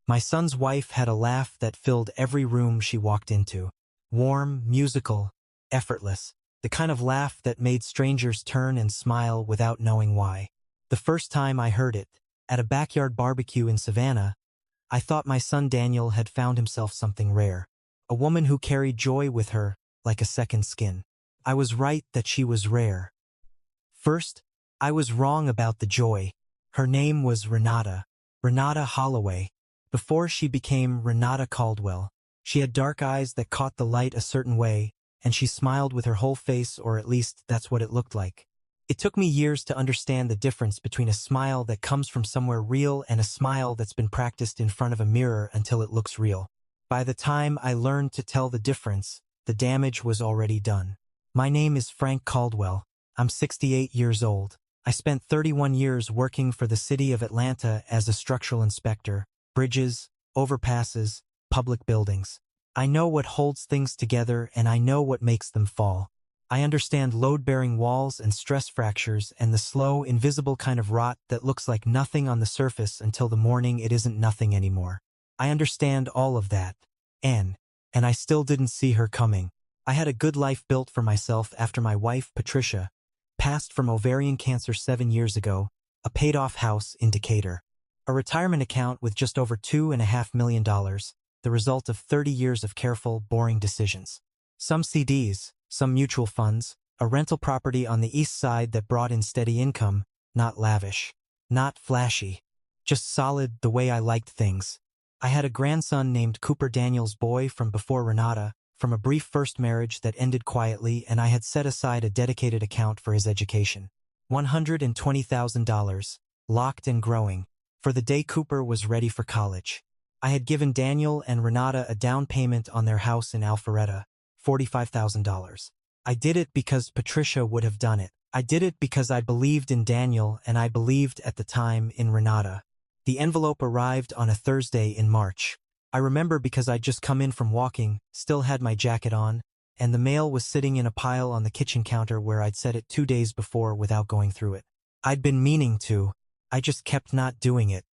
My son's wife had a laugh that filled every room she walked into. Warm, musical, effortless. The kind of laugh that made strangers turn and smile without knowing why. The first time I heard it, at a backyard barbecue in Savannah, I thought my son Daniel had found himself something rare. A woman who carried joy with her, like a second skin. I was right that she was rare. First, I was wrong about the joy. Her name was Renata Holloway. Before she became Renata Caldwell, she had dark eyes that caught the light a certain way, and she smiled with her whole face, or at least that's what it looked like. It took me years to understand the difference between a smile that comes from somewhere real and a smile that's been practiced in front of a mirror until it looks real. By the time I learned to tell the difference, the damage was already done. My name is Frank Caldwell. I'm 68 years old. I spent 31 years working for the city of Atlanta as a structural inspector. Bridges, overpasses, public buildings. I know what holds things together and I know what makes them fall. I understand load-bearing walls and stress fractures and the slow, invisible kind of rot that looks like nothing on the surface until the morning it isn't nothing anymore. I understand all of that. And I still didn't see her coming. I had a good life built for myself after my wife, Patricia, passed from ovarian cancer 7 years ago, a paid-off house in Decatur. A retirement account with just over $2.5 million, the result of 30 years of careful, boring decisions. Some CDs, some mutual funds, a rental property on the east side that brought in steady income, not lavish, not flashy, just solid the way I liked things. I had a grandson named Cooper Daniels Boy from before Renata, from a brief first marriage that ended quietly, and I had set aside a dedicated account for his education. $120,000, locked and growing, for the day Cooper was ready for college. I had given Daniel and Renata a down payment on their house in Alpharetta, $45,000. I did it because Patricia would have done it. I did it because I believed in Daniel and I believed at the time in Renata. The envelope arrived on a Thursday in March. I remember because I'd just come in from walking, still had my jacket on, and the mail was sitting in a pile on the kitchen counter where I'd set it 2 days before without going through it. I'd been meaning to. I just kept not doing it.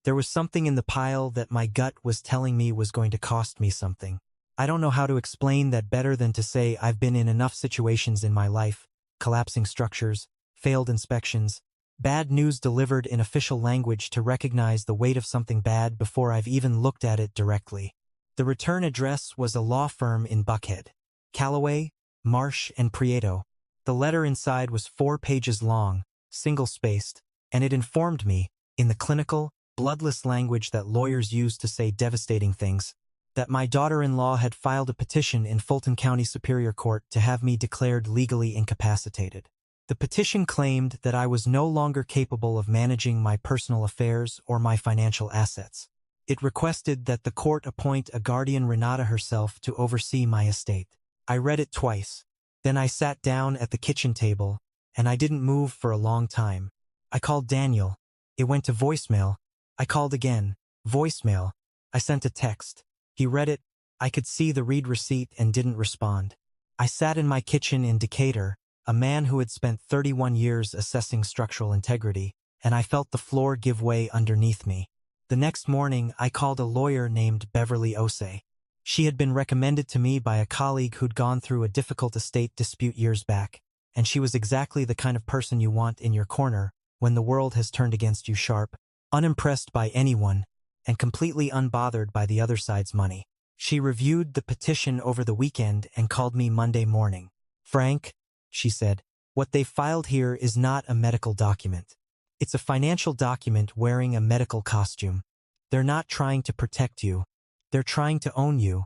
There was something in the pile that my gut was telling me was going to cost me something. I don't know how to explain that better than to say I've been in enough situations in my life, collapsing structures, failed inspections, bad news delivered in official language to recognize the weight of something bad before I've even looked at it directly. The return address was a law firm in Buckhead. Callaway, Marsh, and Prieto. The letter inside was 4 pages long, single-spaced, and it informed me, in the clinical, bloodless language that lawyers use to say devastating things, that my daughter-in-law had filed a petition in Fulton County Superior Court to have me declared legally incapacitated. The petition claimed that I was no longer capable of managing my personal affairs or my financial assets. It requested that the court appoint a guardian, Renata herself, to oversee my estate. I read it twice. Then I sat down at the kitchen table, and I didn't move for a long time. I called Daniel. It went to voicemail. I called again. Voicemail. I sent a text. He read it. I could see the read receipt and didn't respond. I sat in my kitchen in Decatur, a man who had spent 31 years assessing structural integrity, and I felt the floor give way underneath me. The next morning, I called a lawyer named Beverly Osei. She had been recommended to me by a colleague who'd gone through a difficult estate dispute years back, and she was exactly the kind of person you want in your corner when the world has turned against you sharp, unimpressed by anyone, and completely unbothered by the other side's money. She reviewed the petition over the weekend and called me Monday morning. "Frank," she said, "what they filed here is not a medical document. It's a financial document wearing a medical costume. They're not trying to protect you. They're trying to own you."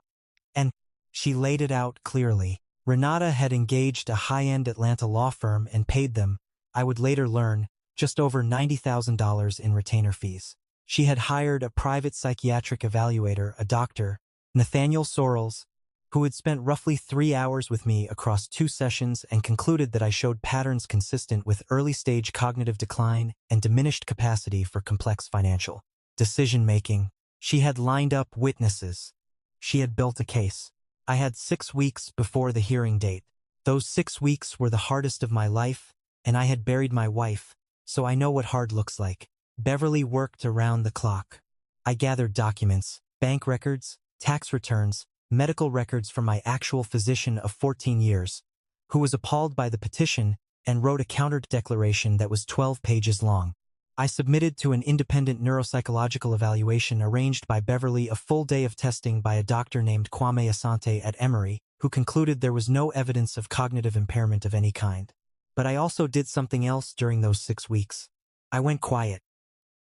And she laid it out clearly. Renata had engaged a high-end Atlanta law firm and paid them, I would later learn, just over $90,000 in retainer fees. She had hired a private psychiatric evaluator, a doctor, Nathaniel Sorrells, who had spent roughly 3 hours with me across 2 sessions and concluded that I showed patterns consistent with early-stage cognitive decline and diminished capacity for complex financial decision-making. She had lined up witnesses. She had built a case. I had 6 weeks before the hearing date. Those 6 weeks were the hardest of my life, and I had buried my wife, so I know what hard looks like. Beverly worked around the clock. I gathered documents, bank records, tax returns, medical records from my actual physician of 14 years, who was appalled by the petition and wrote a counter-declaration that was 12 pages long. I submitted to an independent neuropsychological evaluation arranged by Beverly a full day of testing by a doctor named Kwame Asante at Emory, who concluded there was no evidence of cognitive impairment of any kind. But I also did something else during those 6 weeks. I went quiet.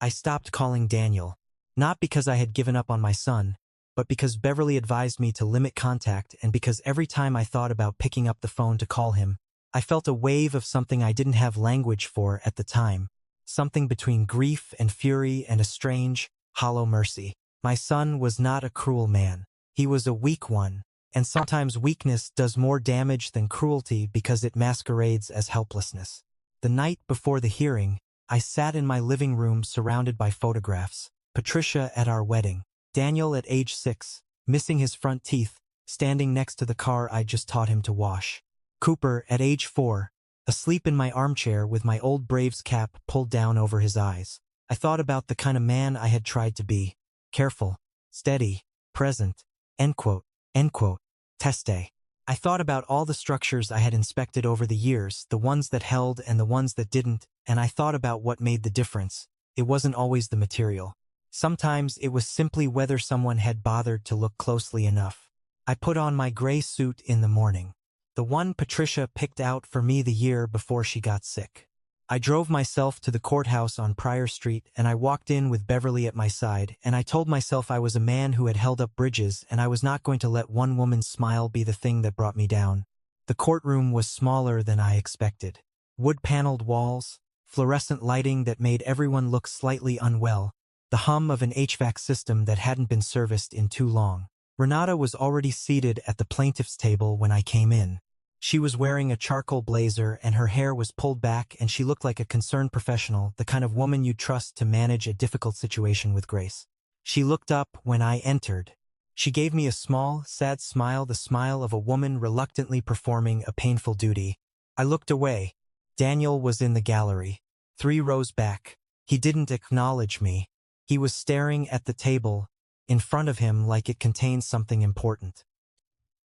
I stopped calling Daniel, not because I had given up on my son, but because Beverly advised me to limit contact and because every time I thought about picking up the phone to call him, I felt a wave of something I didn't have language for at the time, something between grief and fury and a strange, hollow mercy. My son was not a cruel man. He was a weak one, and sometimes weakness does more damage than cruelty because it masquerades as helplessness. The night before the hearing, I sat in my living room surrounded by photographs. Patricia at our wedding, Daniel at age 6, missing his front teeth, standing next to the car I just taught him to wash. Cooper at age 4, asleep in my armchair with my old Braves cap pulled down over his eyes. I thought about the kind of man I had tried to be. Careful, steady, present, end quote, end quote. Test day. I thought about all the structures I had inspected over the years, the ones that held and the ones that didn't, and I thought about what made the difference. It wasn't always the material. Sometimes it was simply whether someone had bothered to look closely enough. I put on my gray suit in the morning, the one Patricia picked out for me the year before she got sick. I drove myself to the courthouse on Pryor Street and I walked in with Beverly at my side, and I told myself I was a man who had held up bridges and I was not going to let one woman's smile be the thing that brought me down. The courtroom was smaller than I expected. Wood-paneled walls, fluorescent lighting that made everyone look slightly unwell, the hum of an HVAC system that hadn't been serviced in too long. Renata was already seated at the plaintiff's table when I came in. She was wearing a charcoal blazer and her hair was pulled back and she looked like a concerned professional, the kind of woman you'd trust to manage a difficult situation with grace. She looked up when I entered. She gave me a small, sad smile, the smile of a woman reluctantly performing a painful duty. I looked away. Daniel was in the gallery, 3 rows back. He didn't acknowledge me. He was staring at the table in front of him like it contained something important.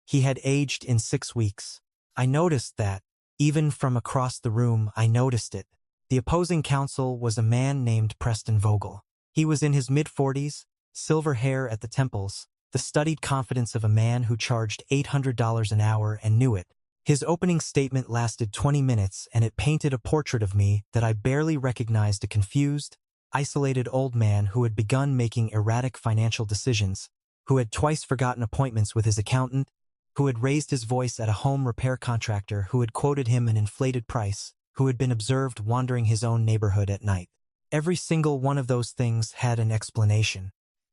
He had aged in 6 weeks. I noticed that. Even from across the room, I noticed it. The opposing counsel was a man named Preston Vogel. He was in his mid-40s, silver hair at the temples, the studied confidence of a man who charged $800 an hour and knew it. His opening statement lasted 20 minutes and it painted a portrait of me that I barely recognized, a confused, isolated old man who had begun making erratic financial decisions, who had twice forgotten appointments with his accountant, who had raised his voice at a home repair contractor who had quoted him an inflated price, who had been observed wandering his own neighborhood at night. Every single one of those things had an explanation.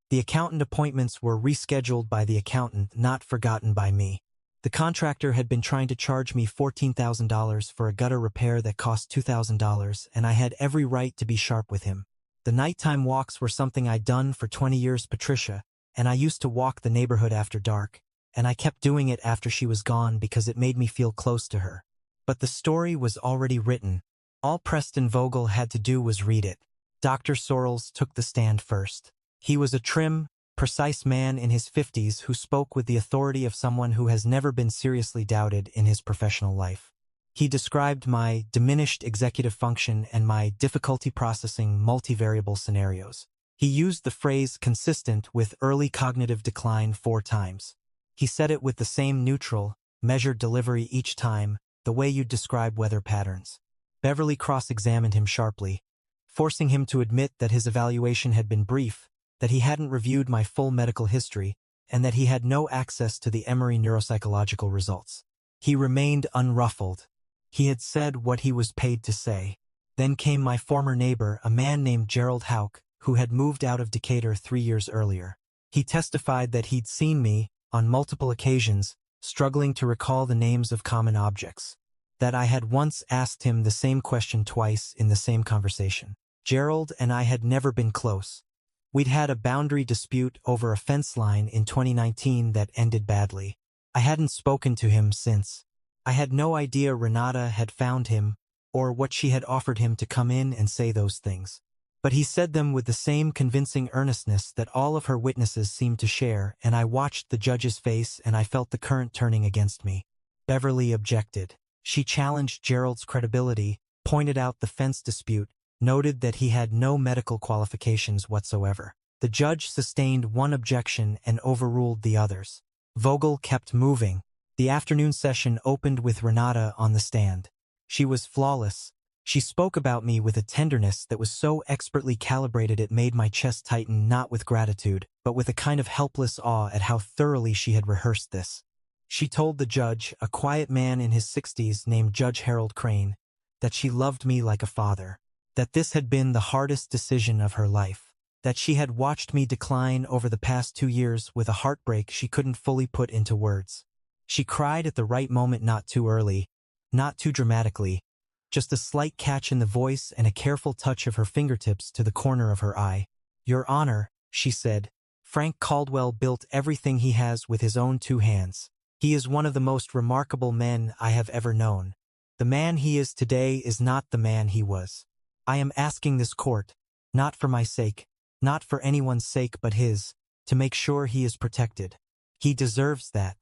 The accountant appointments were rescheduled by the accountant, not forgotten by me. The contractor had been trying to charge me $14,000 for a gutter repair that cost $2,000, and I had every right to be sharp with him. The nighttime walks were something I'd done for 20 years, Patricia, and I used to walk the neighborhood after dark, and I kept doing it after she was gone because it made me feel close to her. But the story was already written. All Preston Vogel had to do was read it. Dr. Sorrells took the stand first. He was a trim, precise man in his 50s who spoke with the authority of someone who has never been seriously doubted in his professional life. He described my diminished executive function and my difficulty processing multivariable scenarios. He used the phrase consistent with early cognitive decline 4 times. He said it with the same neutral, measured delivery each time, the way you'd describe weather patterns. Beverly cross-examined him sharply, forcing him to admit that his evaluation had been brief, that he hadn't reviewed my full medical history, and that he had no access to the Emory neuropsychological results. He remained unruffled. He had said what he was paid to say. Then came my former neighbor, a man named Gerald Houck, who had moved out of Decatur 3 years earlier. He testified that he'd seen me, on multiple occasions, struggling to recall the names of common objects, that I had once asked him the same question twice in the same conversation. Gerald and I had never been close. We'd had a boundary dispute over a fence line in 2019 that ended badly. I hadn't spoken to him since. I had no idea Renata had found him, or what she had offered him to come in and say those things. But he said them with the same convincing earnestness that all of her witnesses seemed to share, and I watched the judge's face and I felt the current turning against me. Beverly objected. She challenged Gerald's credibility, pointed out the fence dispute, noted that he had no medical qualifications whatsoever. The judge sustained one objection and overruled the others. Vogel kept moving. The afternoon session opened with Renata on the stand. She was flawless. She spoke about me with a tenderness that was so expertly calibrated it made my chest tighten, not with gratitude, but with a kind of helpless awe at how thoroughly she had rehearsed this. She told the judge, a quiet man in his 60s named Judge Harold Crane, that she loved me like a father, that this had been the hardest decision of her life, that she had watched me decline over the past 2 years with a heartbreak she couldn't fully put into words. She cried at the right moment, not too early, not too dramatically, just a slight catch in the voice and a careful touch of her fingertips to the corner of her eye. "Your Honor," she said, "Frank Caldwell built everything he has with his own 2 hands. He is one of the most remarkable men I have ever known. The man he is today is not the man he was. I am asking this court, not for my sake, not for anyone's sake but his, to make sure he is protected. He deserves that."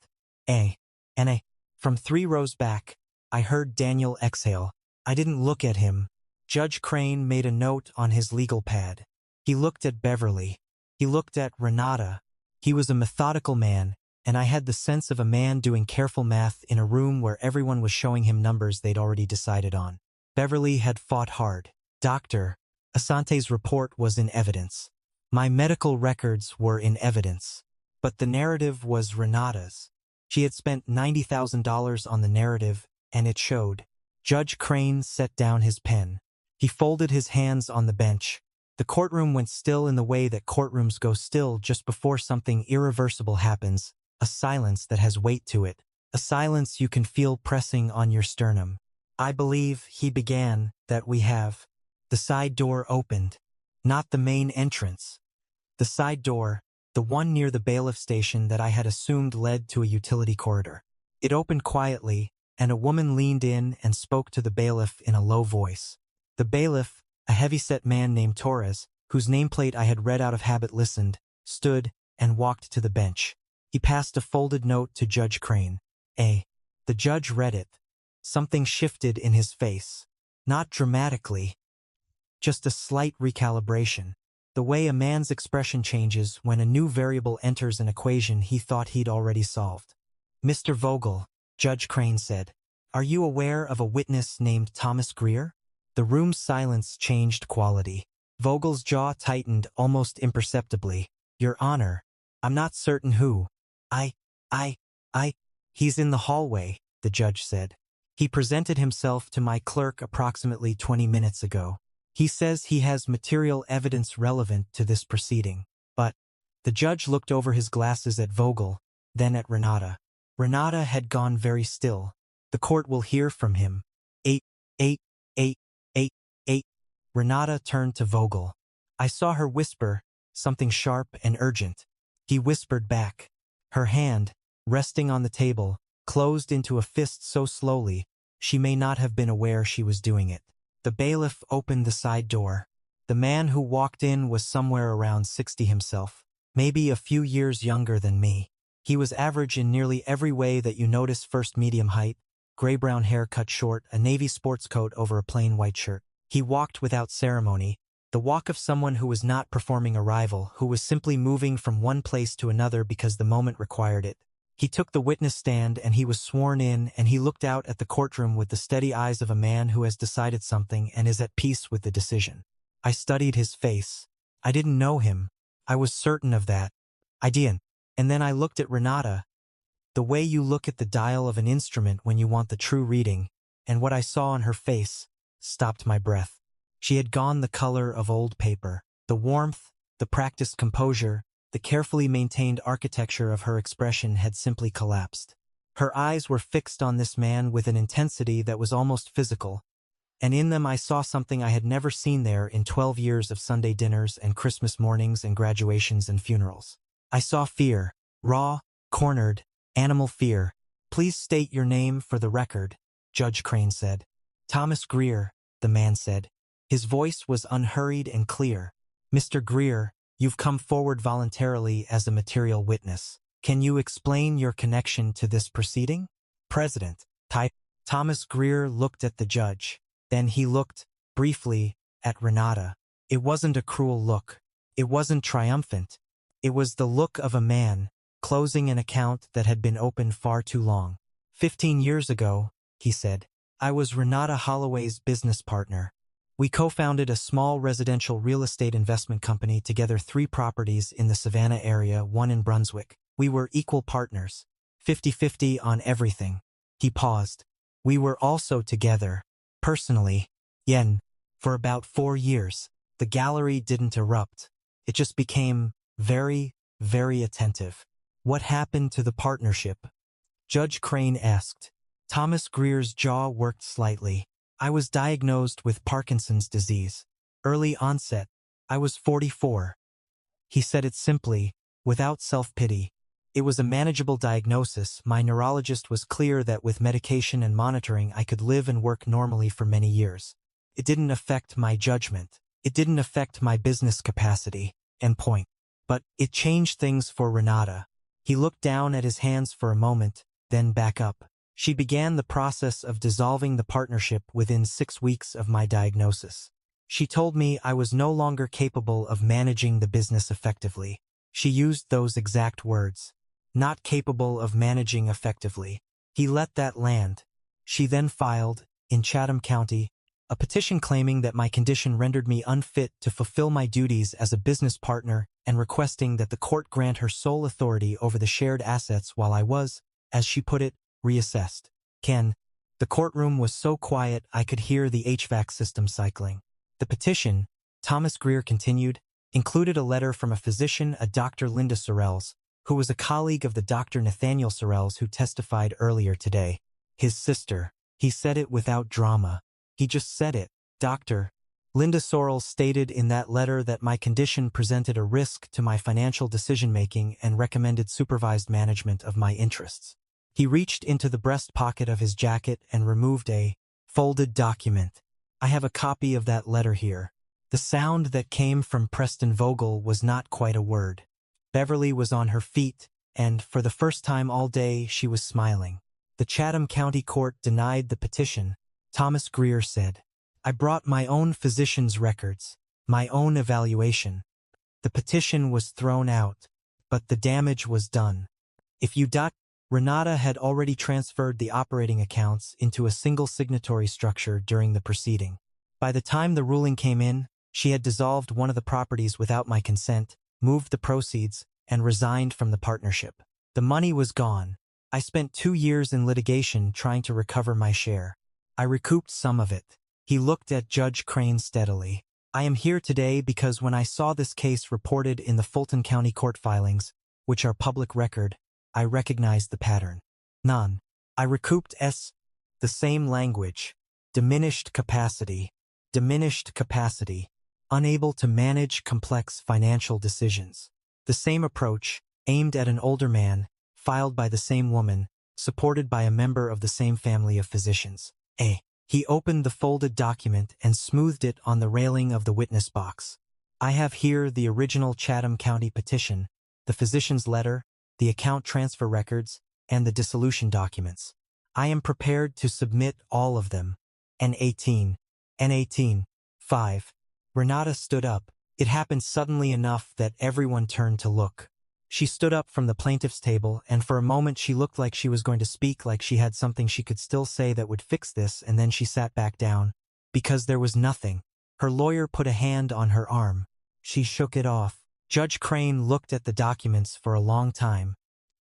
From 3 rows back, I heard Daniel exhale. I didn't look at him. Judge Crane made a note on his legal pad. He looked at Beverly. He looked at Renata. He was a methodical man, and I had the sense of a man doing careful math in a room where everyone was showing him numbers they'd already decided on. Beverly had fought hard. Dr. Asante's report was in evidence. My medical records were in evidence. But the narrative was Renata's. She had spent $90,000 on the narrative, and it showed. Judge Crane set down his pen. He folded his hands on the bench. The courtroom went still in the way that courtrooms go still just before something irreversible happens, a silence that has weight to it, a silence you can feel pressing on your sternum. "I believe," he began, "that we have." The side door opened. Not the main entrance. The side door, the one near the bailiff station that I had assumed led to a utility corridor. It opened quietly, and a woman leaned in and spoke to the bailiff in a low voice. The bailiff, a heavy-set man named Torres, whose nameplate I had read out of habit, listened, stood, and walked to the bench. He passed a folded note to Judge Crane. The judge read it. Something shifted in his face. Not dramatically. Just a slight recalibration. The way a man's expression changes when a new variable enters an equation he thought he'd already solved. "Mr. Vogel," Judge Crane said, "are you aware of a witness named Thomas Greer?" The room's silence changed quality. Vogel's jaw tightened almost imperceptibly. "Your Honor, I'm not certain who." He's in the hallway," the judge said. "He presented himself to my clerk approximately 20 minutes ago. He says he has material evidence relevant to this proceeding." But the judge looked over his glasses at Vogel, then at Renata. Renata had gone very still. "The court will hear from him." Eight. Renata turned to Vogel. I saw her whisper, something sharp and urgent. He whispered back. Her hand, resting on the table, closed into a fist so slowly, she may not have been aware she was doing it. The bailiff opened the side door. The man who walked in was somewhere around 60 himself, maybe a few years younger than me. He was average in nearly every way that you notice: first medium height, gray-brown hair cut short, a navy sports coat over a plain white shirt. He walked without ceremony, the walk of someone who was not performing a rival, who was simply moving from one place to another because the moment required it. He took the witness stand and he was sworn in, and he looked out at the courtroom with the steady eyes of a man who has decided something and is at peace with the decision. I studied his face. I didn't know him. I was certain of that. I didn't. And then I looked at Renata. The way you look at the dial of an instrument when you want the true reading, and what I saw on her face stopped my breath. She had gone the color of old paper. The warmth, the practiced composure, the carefully maintained architecture of her expression had simply collapsed. Her eyes were fixed on this man with an intensity that was almost physical, and in them I saw something I had never seen there in 12 years of Sunday dinners and Christmas mornings and graduations and funerals. I saw fear, raw, cornered, animal fear. "Please state your name for the record," Judge Crane said. "Thomas Greer," the man said. His voice was unhurried and clear. "Mr. Greer, you've come forward voluntarily as a material witness. Can you explain your connection to this proceeding?" President. Type. Thomas Greer looked at the judge. Then he looked, briefly, at Renata. It wasn't a cruel look. It wasn't triumphant. It was the look of a man closing an account that had been open far too long. 15 years ago, he said, I was Renata Holloway's business partner. We co-founded a small residential real estate investment company together, 3 properties in the Savannah area, 1 in Brunswick. We were equal partners, 50-50 on everything. He paused. We were also together, personally, for about 4 years. The gallery didn't erupt. It just became very, very attentive. What happened to the partnership? Judge Crane asked. Thomas Greer's jaw worked slightly. I was diagnosed with Parkinson's disease. Early onset. I was 44. He said it simply, without self-pity. It was a manageable diagnosis. My neurologist was clear that with medication and monitoring I could live and work normally for many years. It didn't affect my judgment. It didn't affect my business capacity. End point. But it changed things for Renata. He looked down at his hands for a moment, then back up. She began the process of dissolving the partnership within 6 weeks of my diagnosis. She told me I was no longer capable of managing the business effectively. She used those exact words. Not capable of managing effectively. He let that land. She then filed, in Chatham County, a petition claiming that my condition rendered me unfit to fulfill my duties as a business partner and requesting that the court grant her sole authority over the shared assets while I was, as she put it, reassessed. The courtroom was so quiet I could hear the HVAC system cycling. The petition, Thomas Greer continued, included a letter from a physician, a Dr. Linda Sorrells, who was a colleague of the Dr. Nathaniel Sorrells who testified earlier today. His sister. He said it without drama. He just said it. Dr. Linda Sorrells stated in that letter that my condition presented a risk to my financial decision-making and recommended supervised management of my interests. He reached into the breast pocket of his jacket and removed a folded document. I have a copy of that letter here. The sound that came from Preston Vogel was not quite a word. Beverly was on her feet, and for the first time all day she was smiling. The Chatham County Court denied the petition. Thomas Greer said, I brought my own physician's records, my own evaluation. The petition was thrown out, but the damage was done. If you Renata had already transferred the operating accounts into a single signatory structure during the proceeding. By the time the ruling came in, she had dissolved one of the properties without my consent, moved the proceeds, and resigned from the partnership. The money was gone. I spent 2 years in litigation trying to recover my share. I recouped some of it. He looked at Judge Crane steadily. I am here today because when I saw this case reported in the Fulton County Court filings, which are public record, I recognized the pattern. None. I recouped the same language. Diminished capacity. Diminished capacity. Unable to manage complex financial decisions. The same approach, aimed at an older man, filed by the same woman, supported by a member of the same family of physicians. He opened the folded document and smoothed it on the railing of the witness box. I have here the original Chatham County petition, the physician's letter, the account transfer records, and the dissolution documents. I am prepared to submit all of them. N18. 5. Renata stood up. It happened suddenly enough that everyone turned to look. She stood up from the plaintiff's table, and for a moment she looked like she was going to speak, like she had something she could still say that would fix this, and then she sat back down. Because there was nothing. Her lawyer put a hand on her arm. She shook it off. Judge Crane looked at the documents for a long time.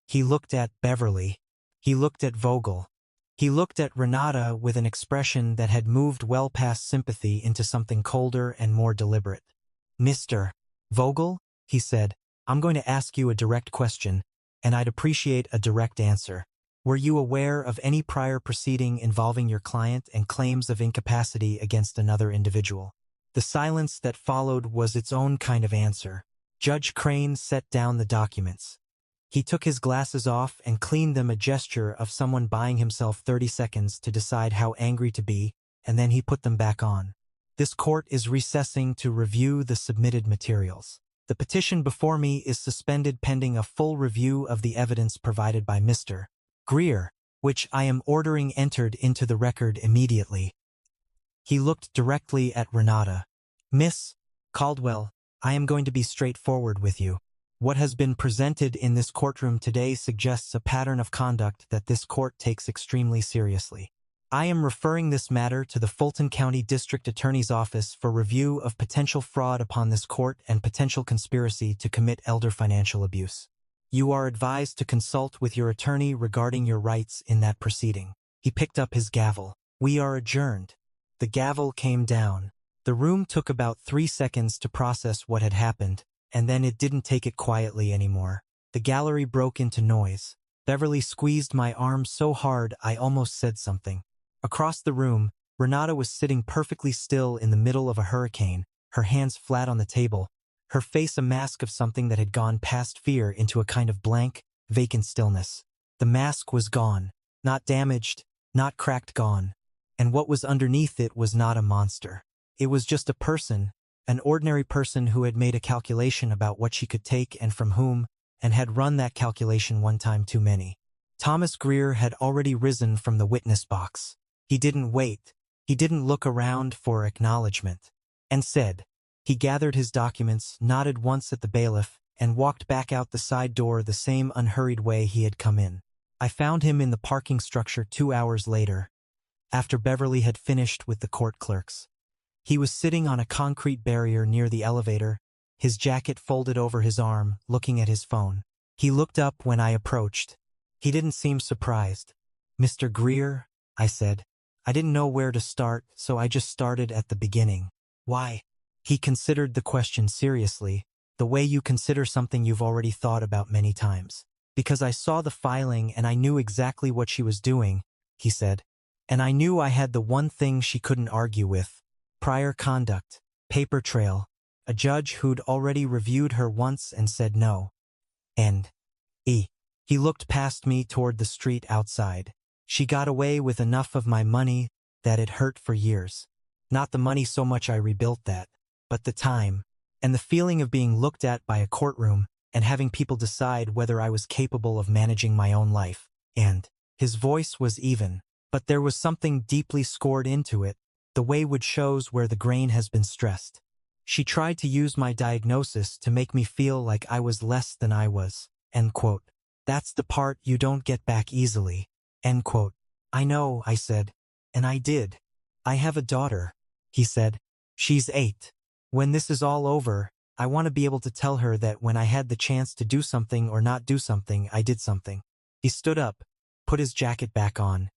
He looked at Beverly. He looked at Vogel. He looked at Renata with an expression that had moved well past sympathy into something colder and more deliberate. Mr. Vogel, he said, I'm going to ask you a direct question, and I'd appreciate a direct answer. Were you aware of any prior proceeding involving your client and claims of incapacity against another individual? The silence that followed was its own kind of answer. Judge Crane set down the documents. He took his glasses off and cleaned them, a gesture of someone buying himself 30 seconds to decide how angry to be, and then he put them back on. This court is recessing to review the submitted materials. The petition before me is suspended pending a full review of the evidence provided by Mr. Greer, which I am ordering entered into the record immediately." He looked directly at Renata. "Miss Caldwell, I am going to be straightforward with you. What has been presented in this courtroom today suggests a pattern of conduct that this court takes extremely seriously. I am referring this matter to the Fulton County District Attorney's Office for review of potential fraud upon this court and potential conspiracy to commit elder financial abuse. You are advised to consult with your attorney regarding your rights in that proceeding." He picked up his gavel. "We are adjourned." The gavel came down. The room took about 3 seconds to process what had happened, and then it didn't take it quietly anymore. The gallery broke into noise. Beverly squeezed my arm so hard I almost said something. Across the room, Renata was sitting perfectly still in the middle of a hurricane, her hands flat on the table, her face a mask of something that had gone past fear into a kind of blank, vacant stillness. The mask was gone, not damaged, not cracked, gone. And what was underneath it was not a monster. It was just a person, an ordinary person who had made a calculation about what she could take and from whom, and had run that calculation one time too many. Thomas Greer had already risen from the witness box. He didn't wait. He didn't look around for acknowledgement. And said. He gathered his documents, nodded once at the bailiff, and walked back out the side door the same unhurried way he had come in. I found him in the parking structure 2 hours later, after Beverly had finished with the court clerks. He was sitting on a concrete barrier near the elevator, his jacket folded over his arm, looking at his phone. He looked up when I approached. He didn't seem surprised. "Mr. Greer," I said. I didn't know where to start, so I just started at the beginning. "Why?" He considered the question seriously, the way you consider something you've already thought about many times. "Because I saw the filing and I knew exactly what she was doing," he said. "And I knew I had the one thing she couldn't argue with. Prior conduct, paper trail, a judge who'd already reviewed her once and said no. And he looked past me toward the street outside. She got away with enough of my money that it hurt for years. Not the money so much, I rebuilt that, but the time, and the feeling of being looked at by a courtroom and having people decide whether I was capable of managing my own life. And his voice was even, but there was something deeply scored into it, the way wood shows where the grain has been stressed. She tried to use my diagnosis to make me feel like I was less than I was." End quote. "That's the part you don't get back easily." End quote. "I know," I said. "And I did. I have a daughter," he said. "She's 8. When this is all over, I want to be able to tell her that when I had the chance to do something or not do something, I did something." He stood up, put his jacket back on.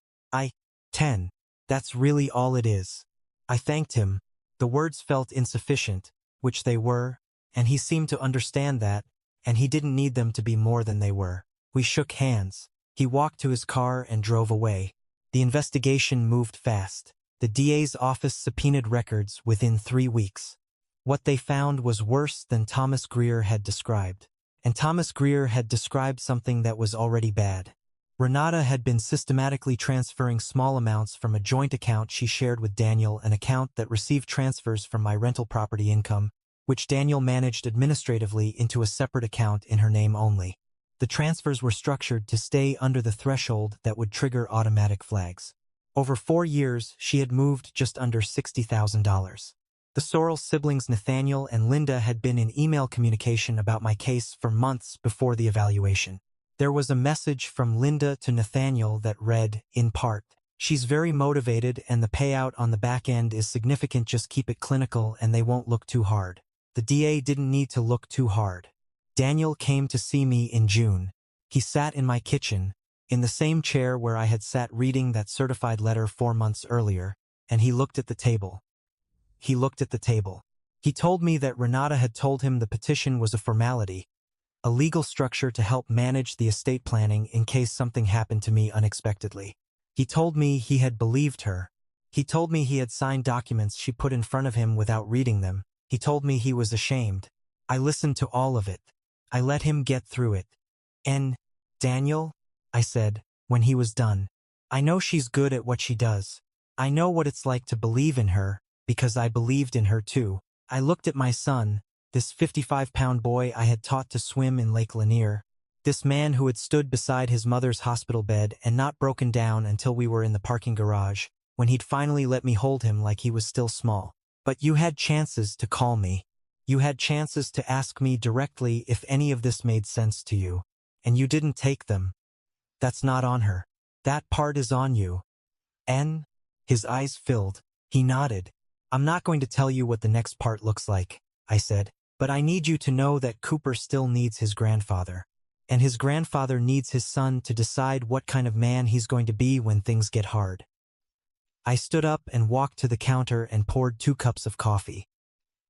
10. That's really all it is." I thanked him. The words felt insufficient, which they were, and he seemed to understand that, and he didn't need them to be more than they were. We shook hands. He walked to his car and drove away. The investigation moved fast. The DA's office subpoenaed records within 3 weeks. What they found was worse than Thomas Greer had described. And Thomas Greer had described something that was already bad. Renata had been systematically transferring small amounts from a joint account she shared with Daniel, an account that received transfers from my rental property income, which Daniel managed administratively, into a separate account in her name only. The transfers were structured to stay under the threshold that would trigger automatic flags. Over 4 years, she had moved just under $60,000. The Sorrell siblings Nathaniel and Linda had been in email communication about my case for months before the evaluation. There was a message from Linda to Nathaniel that read, in part, "She's very motivated and the payout on the back end is significant. Just keep it clinical and they won't look too hard." The DA didn't need to look too hard. Daniel came to see me in June. He sat in my kitchen, in the same chair where I had sat reading that certified letter 4 months earlier, and he looked at the table. He told me that Renata had told him the petition was a formality, a legal structure to help manage the estate planning in case something happened to me unexpectedly. He told me he had believed her. He told me he had signed documents she put in front of him without reading them. He told me he was ashamed. I listened to all of it. I let him get through it. "And, Daniel," I said, when he was done, "I know she's good at what she does. I know what it's like to believe in her, because I believed in her too. I looked at my son, this 55-pound boy I had taught to swim in Lake Lanier, this man who had stood beside his mother's hospital bed and not broken down until we were in the parking garage, when he'd finally let me hold him like he was still small. But you had chances to call me. You had chances to ask me directly if any of this made sense to you, and you didn't take them. That's not on her. That part is on you. N? His eyes filled. He nodded. I'm not going to tell you what the next part looks like, I said, but I need you to know that Cooper still needs his grandfather. And his grandfather needs his son to decide what kind of man he's going to be when things get hard. I stood up and walked to the counter and poured 2 cups of coffee.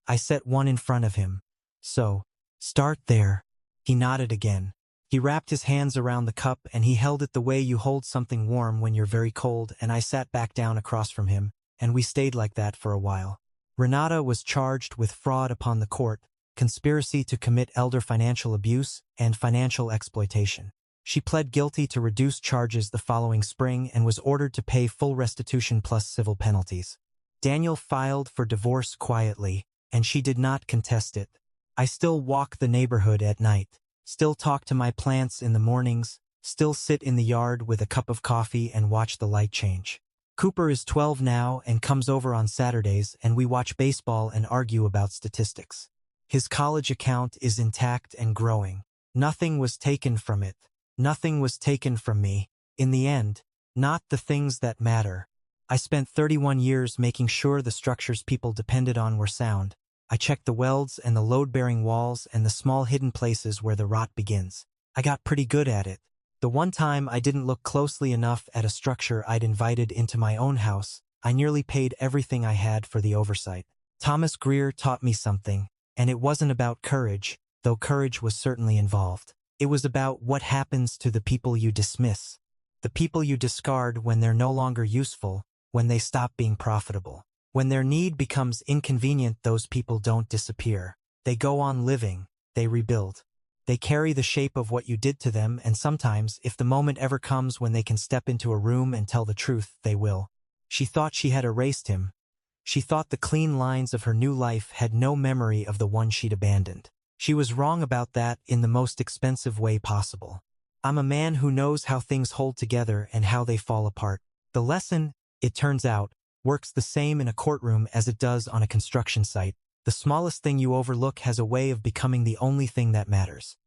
I set one in front of him. So, start there. He nodded again. He wrapped his hands around the cup and he held it the way you hold something warm when you're very cold, and I sat back down across from him, and we stayed like that for a while. Renata was charged with fraud upon the court, conspiracy to commit elder financial abuse, and financial exploitation. She pled guilty to reduced charges the following spring and was ordered to pay full restitution plus civil penalties. Daniel filed for divorce quietly, and she did not contest it. I still walk the neighborhood at night, still talk to my plants in the mornings, still sit in the yard with a cup of coffee and watch the light change. Cooper is 12 now and comes over on Saturdays, and we watch baseball and argue about statistics. His college account is intact and growing. Nothing was taken from it. Nothing was taken from me. In the end, not the things that matter. I spent 31 years making sure the structures people depended on were sound. I checked the welds and the load-bearing walls and the small hidden places where the rot begins. I got pretty good at it. The one time I didn't look closely enough at a structure I'd invited into my own house, I nearly paid everything I had for the oversight. Thomas Greer taught me something, and it wasn't about courage, though courage was certainly involved. It was about what happens to the people you dismiss, the people you discard when they're no longer useful, when they stop being profitable. When their need becomes inconvenient, those people don't disappear. They go on living, they rebuild. They carry the shape of what you did to them, and sometimes, if the moment ever comes when they can step into a room and tell the truth, they will. She thought she had erased him. She thought the clean lines of her new life had no memory of the one she'd abandoned. She was wrong about that in the most expensive way possible. I'm a man who knows how things hold together and how they fall apart. The lesson, it turns out, works the same in a courtroom as it does on a construction site. The smallest thing you overlook has a way of becoming the only thing that matters.